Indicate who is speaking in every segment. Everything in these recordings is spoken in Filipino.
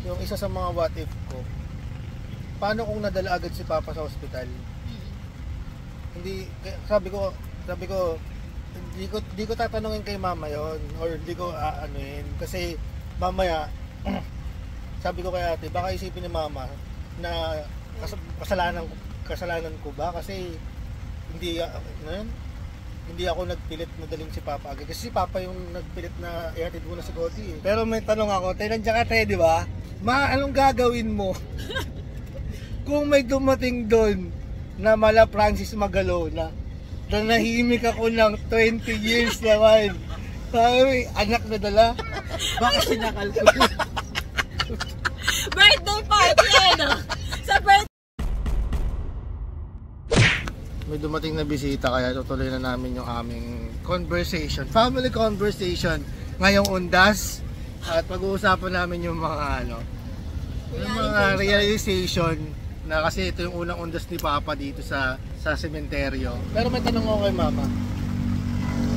Speaker 1: yung isa sa mga what if ko, paano kung nadala agad si Papa sa ospital? Hindi, sabi ko, hindi ko tatanungin kay Mama yon or hindi ko aanuin kasi mamaya sabi ko kay ate, baka isipin ni Mama na kasalanan ko ba kasi hindi hindi ako nagpilit na daling si Papa agad kasi si Papa yung nagpilit na ihatid ko na si Cody eh. Pero may tanong ako, tayo nandiyan ka tayo, di ba? Anong gagawin mo kung may dumating doon na mala Francis Magalona na nahimik ako ng 20 years naman? Sabi, anak na dala?
Speaker 2: Baka sinakal ko.
Speaker 3: Birthday party ano? Sa birthday.
Speaker 1: May dumating na bisita kaya tutuloy na namin yung aming conversation, family conversation ngayong undas at pag-uusapan namin yung mga yung mga realization na kasi ito yung unang undas ni Papa dito sa sementeryo. Pero may tanong ako kay Mama.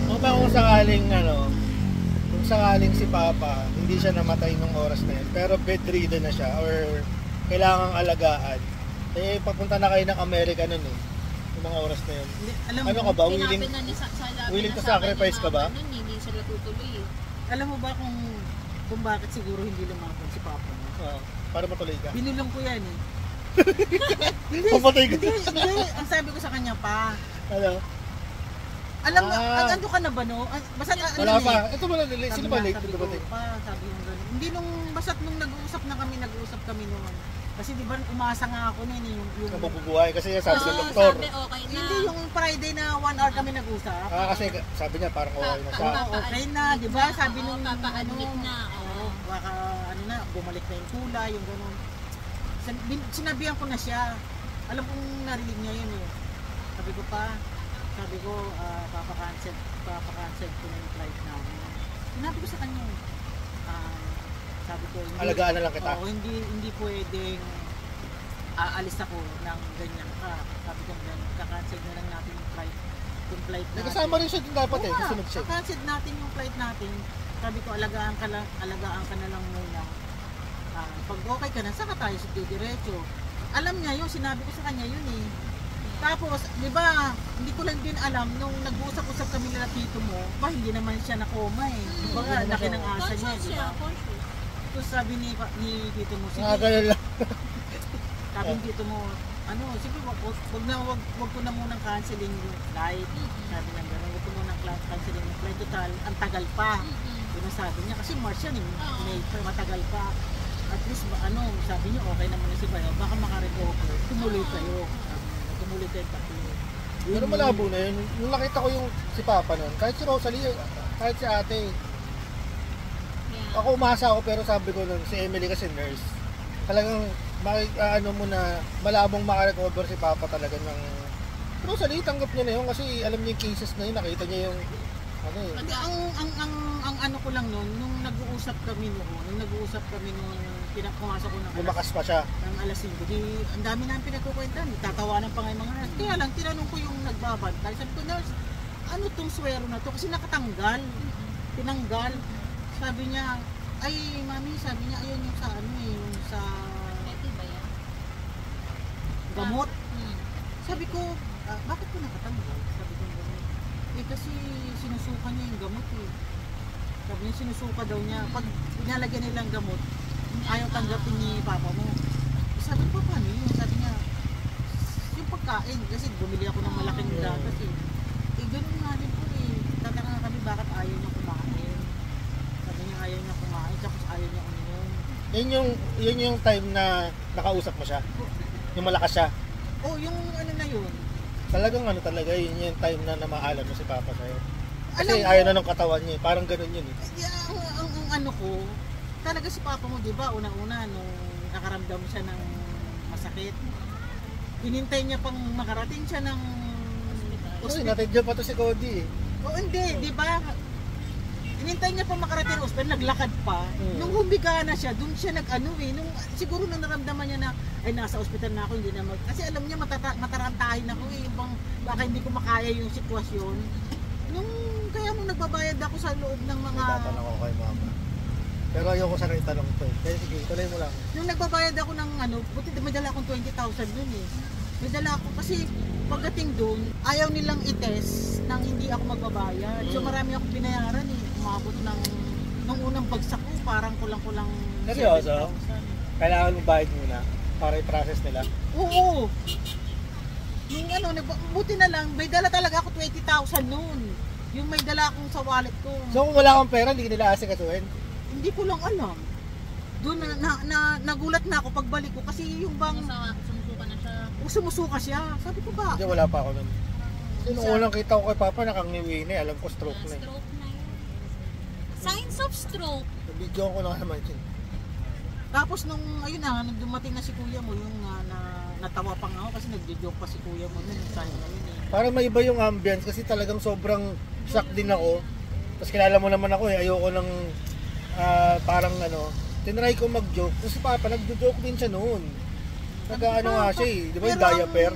Speaker 1: Ano ba kung sakaling si Papa hindi siya namatay nung oras na yun pero bedridden na siya or kailangang alagaan, eh papunta na kayo ng Amerika nun eh, yung mga oras na yun. Ano ka ba? Willing to sacrifice ka ba?
Speaker 3: Hindi sila tutuloy eh.
Speaker 2: Alam mo ba kung bakit siguro hindi lumaban si Papa mo?
Speaker 1: Para matuloy ka?
Speaker 2: Binulong ko yan eh.
Speaker 1: Papatay ka?
Speaker 2: Hindi, ang sabi ko sa kanya pa.
Speaker 1: Ano?
Speaker 2: Alam mo, ano ka na ba no? Basta
Speaker 1: wala pa. Ito ba na sino ba late?
Speaker 2: Sabi ko pa, sabi yung gano'n. Hindi basta't nung nag-uusap kami nung kasi di ba umasa nga ako na yung
Speaker 1: mabubuhay kasi sabi ng doktor.
Speaker 3: Sabi okay na.
Speaker 2: Hindi yung Friday na 1 hour kami nag-usap.
Speaker 1: Kasi sabi niya parang okay na siya.
Speaker 2: Okay na, di ba? Sabi nung
Speaker 3: papa-admit na.
Speaker 2: Baka bumalik na yung kulay, yung gano'n. Sinabihan ko na siya. Alam kong narinig niya yun eh. Sabi ko papa-cancel ko na yung flight namin. Sinabi ko sa kanya sabi ko,
Speaker 1: alagaan na lang kita.
Speaker 2: Hindi pwedeng aalis ako ng ganyan ka. Sabi ko kakancel na lang natin yung flight natin.
Speaker 1: Nagkasama rin siya din dapat eh, susunod siya.
Speaker 2: Kakancel natin yung flight natin. Sabi ko alagaan ka na lang muna. Pag okay ka na, saka tayo sa diretso. Alam niya yun, sinabi ko sa kanya yun eh. Tapos, di ba, hindi ko lang din alam, nung nag-uusap-usap kami nila tito mo, hindi naman siya nakoma eh. Baka laki ng asa niya, di ba? Tapos sabi ni tito mo, sige. Sabi ni tito mo, sige, wag ko na munang canceling yung flight. Sabi lang gano'n, wag ko munang canceling yung flight. Total, ang tagal pa. Yun ang sabi niya, kasi March yan eh, May matagal pa. At least, sabi niya, okay naman na si Bayo, baka makarecover, tumuloy kayo. Tumuloy kayo pati.
Speaker 1: Pero malabo na yun. Nung nakita ko yung si Papa nun, kahit si Rosalie, kahit si ate, ako umasa ako pero sabi ko nun, si Emily kasi nurse. Talagang, mo na, malabong makarecover si Papa talaga ng... Rosalie, tanggap niya na yun kasi alam niya yung cases na yun, nakita niya yung...
Speaker 2: Ang ko lang nun, nung nag-uusap kami nung pumasok ko ng
Speaker 1: lumakas pa siya.
Speaker 2: Ng alas 5. Ang dami namin pinagkukwentan. Tatawanan pa nga yung mga nurse. Kaya lang, tinanong ko yung nagbabantay. Sabi ko, nurse, ano tong swero na to? Kasi nakatanggal. Tinanggal. Sabi niya, ay, mami, sabi niya, ayun yung sa yung sa... gamot. Sabi ko, bakit ko nakatanggal? Sabi ko, gamot. Kasi sinusuka niya yung gamot eh. Sabi niya, sinusuka daw niya. Pag pinalagyan nilang gamot, ayaw tanggapin ni Papa mo. Sabi ko, paano yun? Sabi niya, yung pagkain, kasi bumili ako ng malaking datas eh. Ganun nga din po eh. Tataka nga kami bakit ayaw niya kumain. Sabi niya ayaw niya kumain, tapos ayaw niya uminom.
Speaker 1: Yun yung time na nakausap mo siya? Yung malakas siya?
Speaker 2: Yung na yun.
Speaker 1: Talagang talaga, yun yung time na namaalam mo si Papa sa'yo. Kasi ayaw na ng katawan niya eh. Parang ganun yun eh.
Speaker 2: Ang ko, talaga si Papa mo, di ba, unang-una, nung nakaramdam siya ng masakit, hinintay niya pang makarating siya ng
Speaker 1: hospital. Natidyo pa to si Cody eh.
Speaker 2: Hindi, di ba? Hinintay niya pang makarating ng hospital, naglakad pa. Nung humiga na siya, dun siya nung siguro nung naramdaman niya na, ay nasa ospital na ako, hindi na kasi alam niya matarantahin ako eh, baka hindi ko makaya yung sitwasyon. Kaya nung nagbabayad ako sa loob ng mga...
Speaker 1: May tatanong ako kay Mama. Pero ayoko sana itanong to. Kaya sige, tuloy mo lang.
Speaker 2: Nung nagbabayad ako ng buti may dala akong 20,000 dun eh. May dala ako kasi pagdating dun, ayaw nilang i-test nang hindi ako magbabayad. So marami akong binayaran eh. Umabot nung unang bagsak ko, parang kulang-kulang
Speaker 1: Seryoso?
Speaker 2: 7,000.
Speaker 1: Kailangan mo bayad muna para i-process nila.
Speaker 2: Oo. Yung buti na lang, may dala talaga ako 20,000 noon. Yung may dala akong sa wallet ko.
Speaker 1: So kung wala kang pera, hindi nila asikasuhin?
Speaker 2: Hindi ko lang alam. Doon nagulat na ako pagbalik ko kasi yung bang
Speaker 3: Sumusuka na siya.
Speaker 2: sumusuka siya. Sabi ko ba?
Speaker 1: Hindi, wala pa ako nun. Nung unang kita ko kay Papa, nakangiwi na eh. Alam ko stroke na eh.
Speaker 3: Stroke na yun. Signs of stroke.
Speaker 1: Video ko na naman yun.
Speaker 2: Tapos nung ayun na, nung dumating na si kuya mo, yung natawa pa nga ako kasi nagjo-joke pa si kuya mo nun. Sayang na yun eh.
Speaker 1: Para maiba yung ambience kasi talagang sobrang shock din ako. Tapos kilala mo naman ako eh, ayoko ng parang tinry ko mag-joke. Kasi Papa, nagjo-joke din siya noon. Nag-ano nga siya eh, di ba yung
Speaker 2: Pero
Speaker 1: diaper?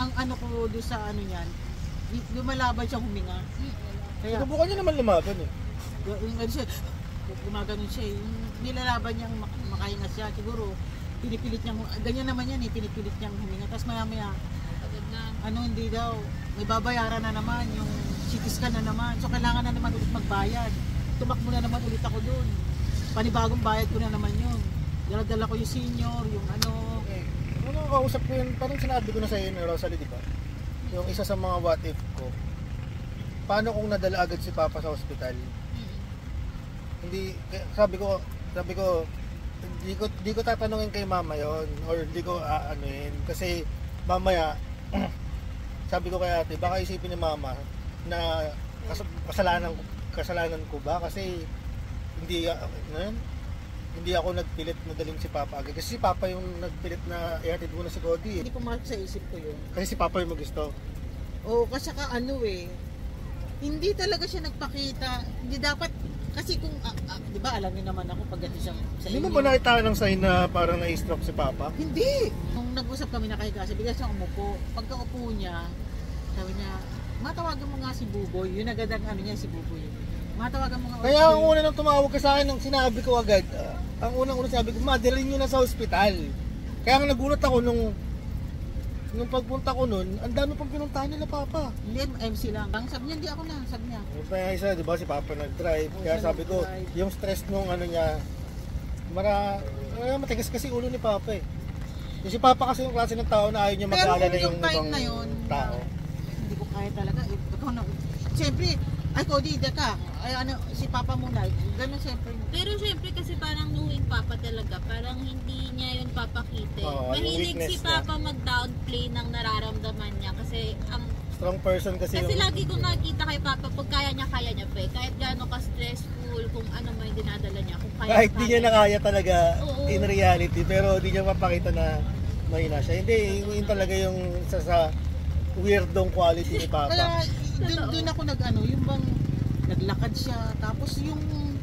Speaker 2: ang ano ko doon sa ano yan, lumalaban siyang huminga. Kaya,
Speaker 1: Subukan niya naman lumaban eh.
Speaker 2: yung ano siya, gumagano siya eh. Yung nilalaban niyang makahinga siya, siguro, pinipilit niyang, ganyan naman yan eh, pinipilit niyang huminga. Tapos maya-maya,
Speaker 3: Pagod na.
Speaker 2: hindi daw, may babayaran na naman, yung CT scan na naman. So kailangan na naman ulit magbayad. Tumakbo na naman ulit ako doon. Panibagong bayad ko na naman yun. Dala-dala ko yung senior, yung
Speaker 1: Eh, nung kausap ko yun, parang sinabi ko na sa iyo, Rosalie, di ba? Yung isa sa mga what if ko, paano kung nadala agad si Papa sa ospital? Hindi, sabi ko, hindi ko tatanungin kay Mama yon or hindi ko aanuin kasi mamaya sabi ko kay ate, baka isipin ni Mama na kasalanan ko ba kasi hindi ako nagpilit na daling si Papa agad kasi si Papa yung nagpilit na ihatid muna si Cody eh.
Speaker 2: Hindi pumasok sa isip ko yun.
Speaker 1: Kasi si Papa yung gusto.
Speaker 2: Oo, kasi hindi talaga siya nagpakita. Hindi dapat, kasi kung, di ba alam niyo naman ako pagdating siya sa
Speaker 1: Hindi
Speaker 2: inyo.
Speaker 1: mo ba nakita ng sign na parang na-stroke si Papa?
Speaker 2: Hindi! Nung nag-usap kami nakahiga siya, bigla siyang umupo. Pagka-upo niya, sabi niya, matawagan mo nga si Buboy. Yun agad ang ano niya, si Buboy. Matawagan mo nga.
Speaker 1: Kaya ang una nang tumawag ka sa akin, nang sinabi ko agad, ang unang sinabi ko, madalhin nyo na sa ospital. Kaya nga nagulat ako nung pagpunta ko nun, ang dami pang pinuntahan nila Papa.
Speaker 2: Hindi, MC lang. Ang sabi niya, hindi ako na, sabi niya.
Speaker 1: Yung pa isa, di ba si Papa nag-drive.
Speaker 2: Oo,
Speaker 1: Kaya
Speaker 2: siya
Speaker 1: sabi ko,
Speaker 2: nag-drive.
Speaker 1: yung stress nung ano niya, matigas kasi ulo ni Papa eh. Yung si Papa kasi yung klase ng tao na ayaw niya
Speaker 2: Pero
Speaker 1: mag-alala
Speaker 2: yung
Speaker 1: yung
Speaker 2: time
Speaker 1: ibang
Speaker 2: na yun,
Speaker 1: tao.
Speaker 2: hindi ko kaya talaga. Ikaw na, siyempre, ay Cody, deka, ay si Papa muna, ganun siyempre.
Speaker 3: Pero syempre kasi parang knowing Papa talaga, parang hindi niya yun papakita.
Speaker 1: Oo, yung
Speaker 3: Mahilig
Speaker 1: weakness
Speaker 3: si
Speaker 1: niya.
Speaker 3: Papa mag-downplay ng nararamdaman niya kasi
Speaker 1: Strong person kasi
Speaker 3: kasi
Speaker 1: yung...
Speaker 3: lagi ko nakita kay Papa pag kaya niya pre. Kahit gaano ka stressful, kung ano man yung dinadala niya, kung kaya
Speaker 1: Kahit di niya nakaya talaga
Speaker 3: Oo.
Speaker 1: in reality, pero di niya mapakita na mahina siya. Hindi, yun talaga yung sa weirdong quality ni Papa.
Speaker 2: Kaya doon ako yung bang naglakad siya, tapos yung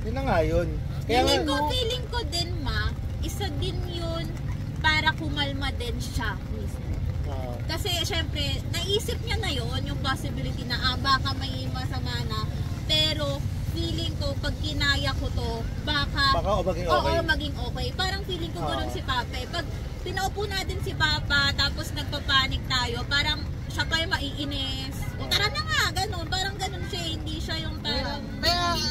Speaker 1: Yun na nga yun. Kaya nga,
Speaker 3: feeling ko din isa din yun para kumalma din siya mismo. Kasi syempre, naisip niya na yon yung possibility na baka may masama na. Pero feeling ko, pag kinaya ko to, baka
Speaker 1: o maging okay.
Speaker 3: oo, maging okay. Parang feeling ko gano'n si Papa. Pag pinaupo natin si Papa, tapos nagpapanik tayo, parang siya pa yung maiinis. O tara na nga, gano'n. Parang gano'n siya, hindi siya yung parang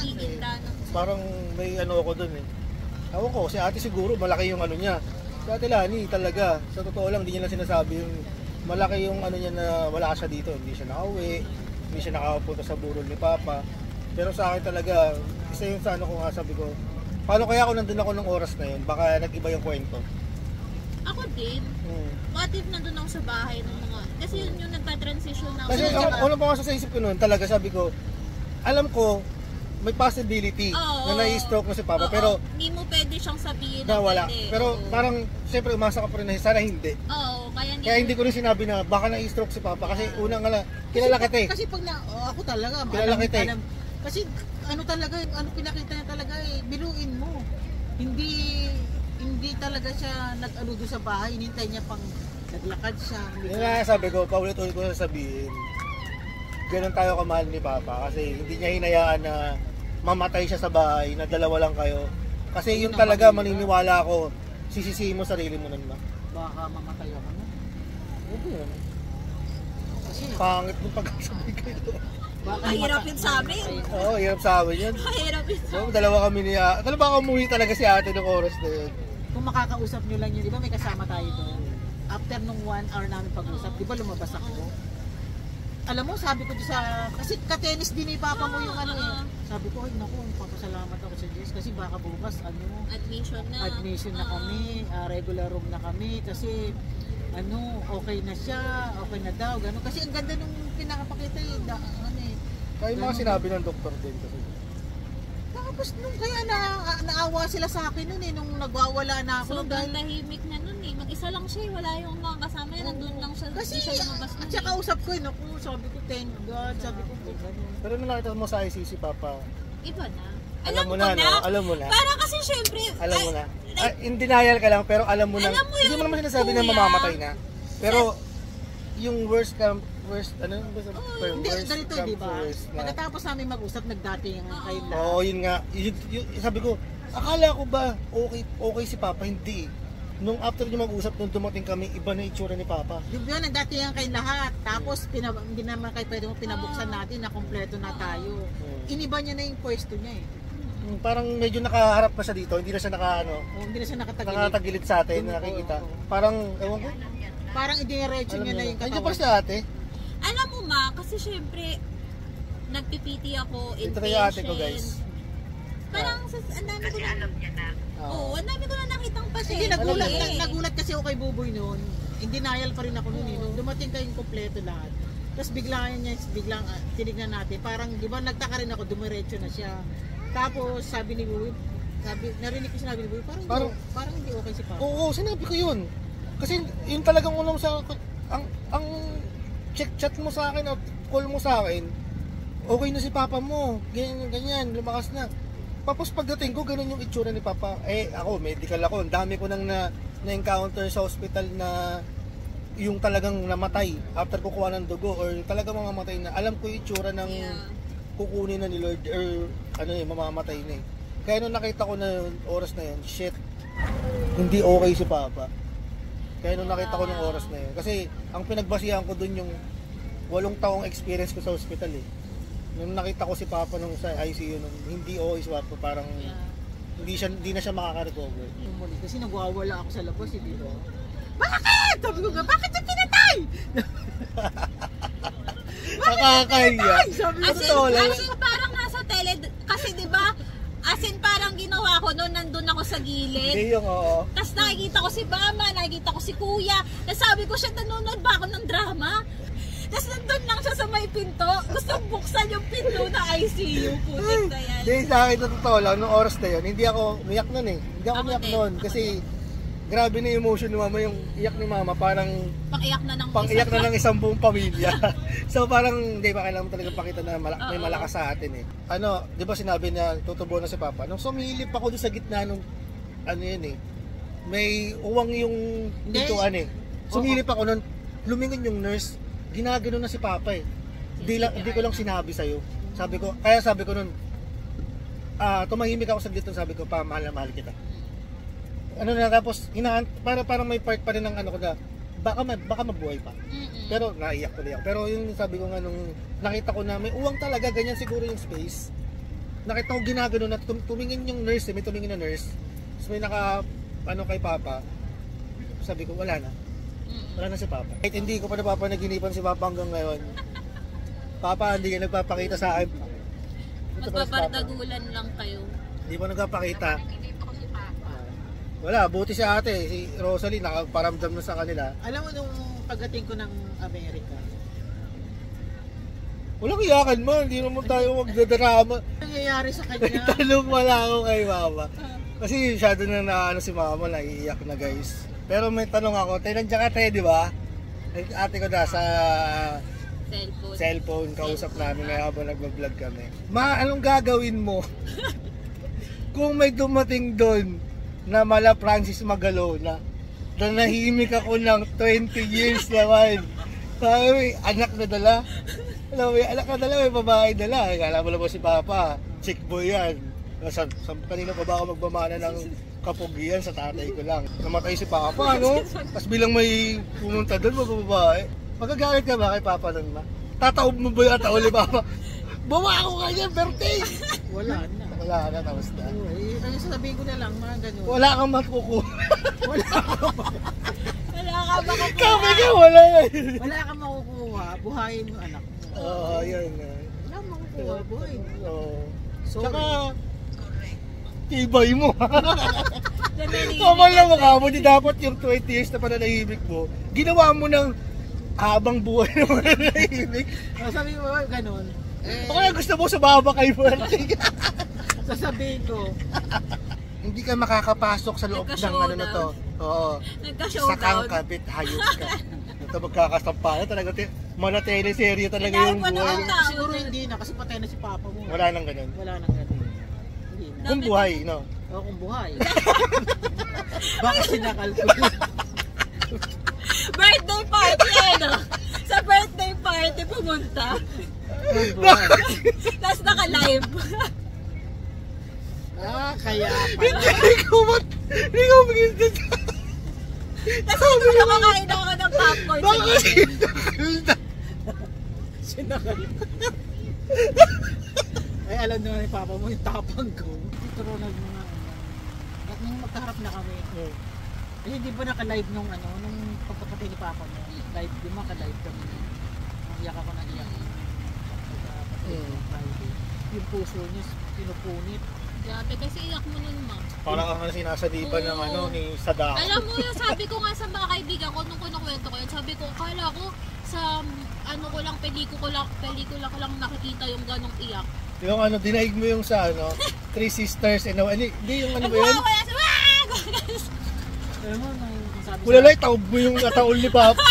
Speaker 3: iiinda.
Speaker 1: Parang may ano ako dun eh. Ewan ko, si ate siguro malaki yung ano niya. Si ate Lani talaga, sa totoo lang, hindi niya lang sinasabi yung malaki yung ano niya na wala siya dito. Hindi siya nakauwi, hindi siya nakapunta sa burol ni Papa. Pero sa akin talaga, isa yung sa ano ko nga sabi ko, paano kaya ako nandun ako ng oras na yun? Baka nag-iba yung kwento.
Speaker 3: Ako din. What if nandun ako sa bahay ng mga... Kasi yun yung nagpa-transition na ako.
Speaker 1: Kasi ano pa nga sa isip ko noon, talaga sabi ko, alam ko, may possibility
Speaker 3: Oo.
Speaker 1: na nai-stroke mo si Papa,
Speaker 3: Oo,
Speaker 1: pero
Speaker 3: hindi mo pwede siyang sabihin
Speaker 1: na wala.
Speaker 3: pwede.
Speaker 1: Pero
Speaker 3: Oo.
Speaker 1: parang, siyempre umasa ka pa rin na sana hindi.
Speaker 3: Oo,
Speaker 1: Kaya hindi ko rin sinabi na baka na-stroke si Papa kasi unang kilala kita eh.
Speaker 2: Kasi pag ako talaga,
Speaker 1: Kilala kita eh.
Speaker 2: Kasi talaga, pinakita niya talaga biluin mo. Hindi talaga siya nag-ano doon sa bahay, hinintay niya pang naglakad siya.
Speaker 1: Yung nga sabi ko, paulit-ulit ko sasabihin, ganun tayo kamahal ni Papa kasi hindi niya hinayaan na mamatay siya sa bahay, na dalawa lang kayo. Kasi yun
Speaker 2: Yun ang
Speaker 1: talaga,
Speaker 2: mahirap.
Speaker 1: maniniwala ako, sisisihin mo sarili mo nun, ma.
Speaker 2: Baka mamatay ako na.
Speaker 1: Hindi yun.
Speaker 2: Kasi
Speaker 1: Pangit mo pag-sabi kayo.
Speaker 2: baka
Speaker 3: Mahirap yun sa amin.
Speaker 1: Oo, hirap sa amin yun.
Speaker 3: Mahirap yun.
Speaker 1: So, dalawa kami niya. Baka umuwi talaga si ate ng oras na yun.
Speaker 2: Kung makakausap nyo lang yun, di ba may kasama tayo doon? After nung 1 hour namin pag-usap, di ba lumabas ako? Alam mo, sabi ko doon sa, kasi ka-tennis din ni Papa mo yung ano eh. Sabi ko, ay naku, papasalamat ako sa Diyos kasi baka bukas,
Speaker 3: Admission na.
Speaker 2: admission na kami, regular room na kami kasi okay na siya, okay na daw, gano'n. Kasi ang ganda nung pinakapakita eh,
Speaker 1: Kaya yung mga sinabi ng doktor din kasi.
Speaker 2: Tapos nung kaya naawa sila sa akin nun eh, nung nagwawala na ako.
Speaker 3: Sobrang tahimik na nun eh. Mag-isa lang siya eh. Wala yung mga kasama niya. Nandun lang siya.
Speaker 2: Kasi,
Speaker 3: Hindi siya lumabas nun
Speaker 2: at saka usap ko eh, naku, sabi ko, thank God, sabi ko, ganun.
Speaker 1: Pero nung nakita mo sa ICC, Papa,
Speaker 3: Iba na.
Speaker 1: alam mo na,
Speaker 3: ko
Speaker 1: no? Alam mo na.
Speaker 3: Para kasi syempre,
Speaker 1: Alam mo na. In denial ka lang, pero alam mo na.
Speaker 3: Alam mo
Speaker 1: Hindi
Speaker 3: yung
Speaker 1: mo naman sinasabi na
Speaker 3: kuya.
Speaker 1: mamamatay na. Pero, yung worst, ano yung
Speaker 2: Hindi,
Speaker 1: worst
Speaker 2: ganito
Speaker 1: come
Speaker 2: di ba?
Speaker 1: to worst na.
Speaker 2: Pagkatapos namin mag-usap, nagdating kayo na.
Speaker 1: Oo, yun nga. Sabi ko, akala ko ba okay si Papa? Hindi. Nung after nyo mag-usap, nung dumating kami, iba na itsura ni Papa.
Speaker 2: Di ba, nagdating kayo lahat. Tapos, hindi naman kayo pwede mong pinabuksan natin na kompleto na tayo. Iniba niya na yung pwesto niya eh.
Speaker 1: Parang medyo nakaharap na siya dito, hindi na siya
Speaker 2: Hindi na siya nakatagilid.
Speaker 1: nakatagilid sa atin na nakikita.
Speaker 2: Oo.
Speaker 1: Ewan ko.
Speaker 2: Parang idiniretso niya na yung
Speaker 1: Nandiyan pa
Speaker 2: katawan.
Speaker 1: si ate.
Speaker 3: alam mo ma, kasi syempre, nagpipiti ako,
Speaker 1: Ito na yung ate ko, guys.
Speaker 3: Parang, ang dami ko na,
Speaker 1: Oo.
Speaker 3: ang dami ko na nakitang
Speaker 2: Sige,
Speaker 3: pasyente.
Speaker 2: nagulat kasi ako kay Buboy noon. In denial pa rin ako noon eh. Nung dumating kayong kompleto lahat. Tapos biglang tinignan natin. Parang, di ba, nagtaka rin ako, dumiretso na siya. Tapos, sabi ni Buboy, narinig ko sinabi ni Buboy, parang hindi okay si Papa.
Speaker 1: Oo, sinabi ko yun. Kasi yun talagang unang sa ang chat mo sa akin at call mo sa akin, okay na si Papa mo, ganyan, lumakas na. Tapos pagdating ko, ganun yung itsura ni Papa. Ako, medical ako, ang dami ko nang na-encounter sa hospital na yung talagang namatay after kukuha ng dugo or talagang mamamatay na. Alam ko yung itsura ng kukunin na ni Lord or mamamatay na eh. Kaya nung nakita ko na yung oras na yun, shit, hindi okay si Papa. Kaya nung nakita ko ng oras na yun, kasi ang pinagbasihan ko dun yung 8 taong experience ko sa hospital eh. Nung nakita ko si Papa nung sa ICU nung hindi okay si Papa, parang hindi na siya makaka-recover.
Speaker 2: Kasi nagwawala ako sa labas, di ba? Bakit? Sabi ko nga, bakit yung pinatay?
Speaker 1: Nakakahiya.
Speaker 2: Sabi ko,
Speaker 3: As in, parang nasa tele, kasi di ba, as in parang ginawa ko noon, nandun ako sa gilid.
Speaker 1: Hindi yung oo.
Speaker 3: Tapos nakikita ko si Mama, nakikita ko si Kuya. Tapos sabi ko siya, nanonood ba ako ng drama? Tapos nandun lang siya sa may pinto. Gusto buksan yung pinto na ICU. Putik na yan.
Speaker 1: Hindi, sa akin na totoo lang, nung oras na yun, hindi ako umiyak nun eh. Hindi ako umiyak nun kasi grabe na yung emotion ni Mama, yung iyak ni Mama, parang
Speaker 3: Pang-iyak na ng
Speaker 1: isang buong pamilya. So parang hindi ba kailangan mo talaga pakita na may malakas sa atin eh. Di ba sinabi na tutubo na si Papa? Nung sumilip ako doon sa gitna nung yun eh. May uwang yung pintuan eh. Sumilip ako nun, lumingon yung nurse, ginagano na si Papa eh. Hindi ko lang sinabi sa'yo. Sabi ko nun, tumahimik ako sa dito, sabi ko, Pa, mahal na mahal kita. Tapos parang may part pa rin ng ko na baka mabuhay pa. Pero naiyak ko na. Pero yung sabi ko nga nung nakita ko na may uwang talaga, ganyan siguro yung space. Nakita ko ginagano na tumingin yung nurse, may tumingin na nurse. Tapos may kay Papa. Sabi ko wala na si Papa. Kahit hindi ko pa napapanaginipan si Papa hanggang ngayon. Papa, hindi ka nagpapakita sa akin.
Speaker 3: Magpapardagulan lang kayo.
Speaker 1: Hindi pa nagpapakita. Wala, buti si ate, si Rosalie, nakaparamdam na sa kanila.
Speaker 2: Alam mo nung pagdating ko ng Amerika,
Speaker 1: Walang iyakan mo, hindi naman tayo magdadrama.
Speaker 2: nangyayari sa kanya.
Speaker 1: Tanong wala ako kay Mama. Kasi masyado na si Mama, naiiyak na guys. Pero may tanong ako, tayo nandiyan ka tayo, di ba? Ate ko nasa cellphone, kausap namin ngayon habang nagbablog kami. Anong gagawin mo kung may dumating doon na mala Francis Magalona na nahimik ako ng 20 years naman? Sabi, anak na dala. Alam mo, anak na dala, may babae dala. Kala mo lang si Papa. chick boy yan. Kanina pa ba ako magmamana ng kapugian sa tatay ko lang. Namatay si Papa, no? Tapos bilang may pumunta doon, mababae. Magagalit ka ba kay Papa nun, ma? Tataob mo ba yung ataol ni Papa? Bawa ako kanya, birthday!
Speaker 2: Wala na.
Speaker 1: Wala na, tapos na.
Speaker 2: Ang sasabihin ko na lang, mga ganun.
Speaker 1: Wala kang makukuha.
Speaker 2: Wala ka makukuha.
Speaker 1: Kami ka, wala na.
Speaker 2: Wala kang makukuha, buhayin yung anak mo.
Speaker 1: Oo, yun na.
Speaker 2: Wala kang makukuha, buhayin mo.
Speaker 1: Oo.
Speaker 2: Sorry.
Speaker 1: Tsaka, tibay mo.
Speaker 3: Nananahimik
Speaker 1: Kamal lang
Speaker 3: ka.
Speaker 1: mukha mo, di dapat yung 20 years na pananahimik mo, ginawa mo ng habang buhay na mananahimik.
Speaker 2: Sabi mo, ganun.
Speaker 1: O kaya gusto mo sumama kay birthday ka.
Speaker 2: Sasabihin ko,
Speaker 1: Hindi ka makakapasok sa loob ng ano na to. Oo. Sakang
Speaker 3: Nagka-showdown.
Speaker 1: kabit, hayop ka. Ito magkakasampalan talaga. Mga teleserye talaga yung
Speaker 3: Dahil pa
Speaker 1: buhay.
Speaker 3: naman tao.
Speaker 2: siguro hindi na kasi patay na si Papa mo.
Speaker 1: Wala nang ganun.
Speaker 2: Wala nang ganun. Hindi na.
Speaker 1: Kung buhay, no?
Speaker 2: O kung buhay. Baka sinakal ko.
Speaker 3: Birthday party, ano? Sa birthday party pumunta.
Speaker 2: Kung buhay.
Speaker 3: Tapos naka-live.
Speaker 2: Kaya pala.
Speaker 1: Hindi ko mag-isip.
Speaker 3: Tapos ito na kumakain ako ng popcorn.
Speaker 1: Bakit?
Speaker 2: Sinakal. Ay, alam naman ni Papa mo yung tapang ko. Siguro mga nung magkaharap na kami. Eh, hindi ba naka-live nung nung pagkapatay ni Papa mo? Live, di ba ka-live kami? Iyak ako na iyak. Friday. Yung puso niya, pinupunit.
Speaker 3: Grabe, kasi iyak mo nun, ma.
Speaker 1: Parang ang sinasadipan ng ni Sadako.
Speaker 3: Alam mo yun, sabi ko nga sa mga kaibigan ko, nung kinukwento ko yun, sabi ko, akala ko sa pelikula ko lang nakikita yung ganong iyak.
Speaker 1: Yung dinaig mo yung sa Three Sisters and hindi yung ano ba yun?
Speaker 3: Nagwawa yan, wag!
Speaker 2: Alam mo, nung sabi
Speaker 1: Kulalay, taob mo yung ataol ni Papa.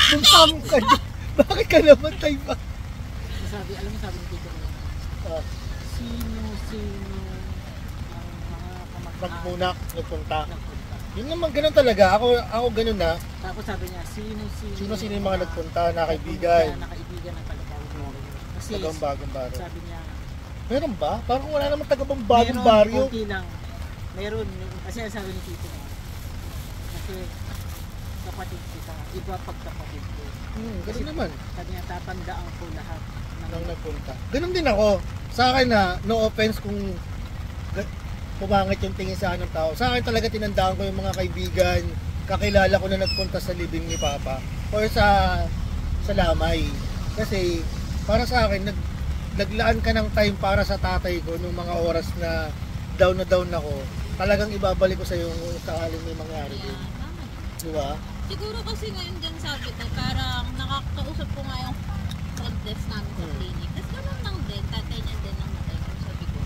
Speaker 1: Bumsam ka dyan. Bakit ka naman tayo ba?
Speaker 2: alam mo sabi ni Tito ko, sino ang mga kamag-anak
Speaker 1: Magmunak, nagpunta.
Speaker 2: nagpunta.
Speaker 1: Yun naman, ganun talaga. Ako ganun na.
Speaker 2: Tapos sabi niya,
Speaker 1: Sino yung mga nagpunta na kaibigan?
Speaker 2: Na kaibigan ng Kalabang. Kasi
Speaker 1: Tagang bagong baryo.
Speaker 2: sabi niya,
Speaker 1: Meron ba? Parang wala naman tagang bagong baryo.
Speaker 2: konti lang. Meron, kasi ang sabi ni Tito na, kasi kapatid kita, iba pag kapatid ko.
Speaker 1: Ganun naman.
Speaker 2: Kanya tatandaan ko lahat
Speaker 1: Nang nagpunta. Ganun din ako. Sa akin no offense kung pumangit yung tingin sa akin ng tao. Sa akin talaga tinandaan ko yung mga kaibigan, kakilala ko na nagpunta sa libing ni Papa or sa lamay. Kasi para sa akin, naglaan ka ng time para sa tatay ko nung mga oras na down ako. Talagang ibabalik ko sa iyo kung sakaling may mangyari din.
Speaker 3: Yeah, tama.
Speaker 1: Di ba?
Speaker 3: Siguro kasi ngayon din sabi ko, parang nakakausap ko nga yung front desk namin sa clinic. Tapos ganun lang din, tatay niya din ang matay ko. Sabi ko,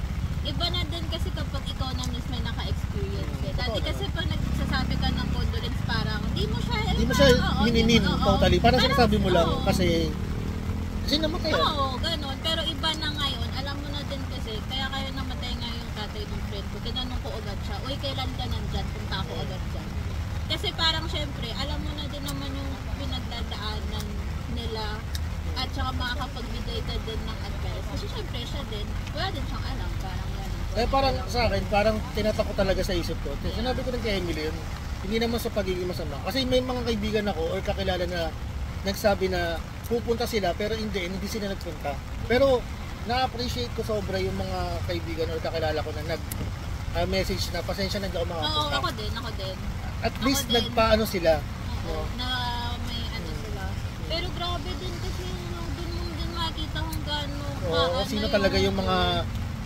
Speaker 3: iba na din kasi kapag ikaw na mismo may naka-experience. Dati kasi pag nagsasabi ka ng condolence, parang di mo siya
Speaker 1: mininin totally. Parang sinasabi mo lang
Speaker 3: oo.
Speaker 1: kasi namatay.
Speaker 3: Oo, ganun. Pero iba na ngayon, alam mo na din kasi, kaya kayo namatay nga yung tatay ng friend ko. Tinanong ko agad siya, uy, kailan ka nandyan? Punta ako agad dyan. Kasi parang syempre, alam mo na din naman yung pinagdadaanan nila at saka makakapagbigay ka din ng advice. Kasi syempre siya din, wala din siyang alam. Parang yan.
Speaker 1: Parang sa akin, parang tinatak ko talaga sa isip ko. Sinabi ko rin kay Emily yun, hindi naman sa pagiging masama. Kasi may mga kaibigan ako or kakilala na nagsabi na pupunta sila pero hindi sila nagpunta. Pero na-appreciate ko sobra yung mga kaibigan or kakilala ko na nag-message na pasensya na hindi ako
Speaker 3: Oo,
Speaker 1: makapunta.
Speaker 3: ako din.
Speaker 1: At least
Speaker 3: din.
Speaker 1: nagpaano sila.
Speaker 3: Oo, na may ano sila. Pero grabe din kasi doon mo din makita kung gaano
Speaker 1: Oo, sino talaga yung mga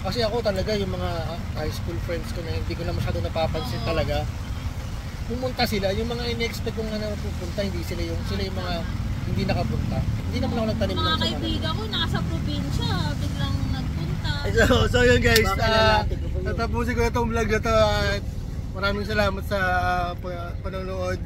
Speaker 1: kasi ako talaga yung mga high school friends ko na hindi ko na masyado napapansin talaga. Pumunta sila, yung mga in-expect kong pupunta, sila yung mga hindi nakapunta. Hindi naman ako nagtanim ng
Speaker 3: mga
Speaker 1: sama.
Speaker 3: kaibigan ko nasa probinsya, biglang nagpunta.
Speaker 1: So yun guys,
Speaker 2: Baka lalapit ko po yun.
Speaker 1: tatapusin ko na itong vlog na to at maraming salamat sa panonood.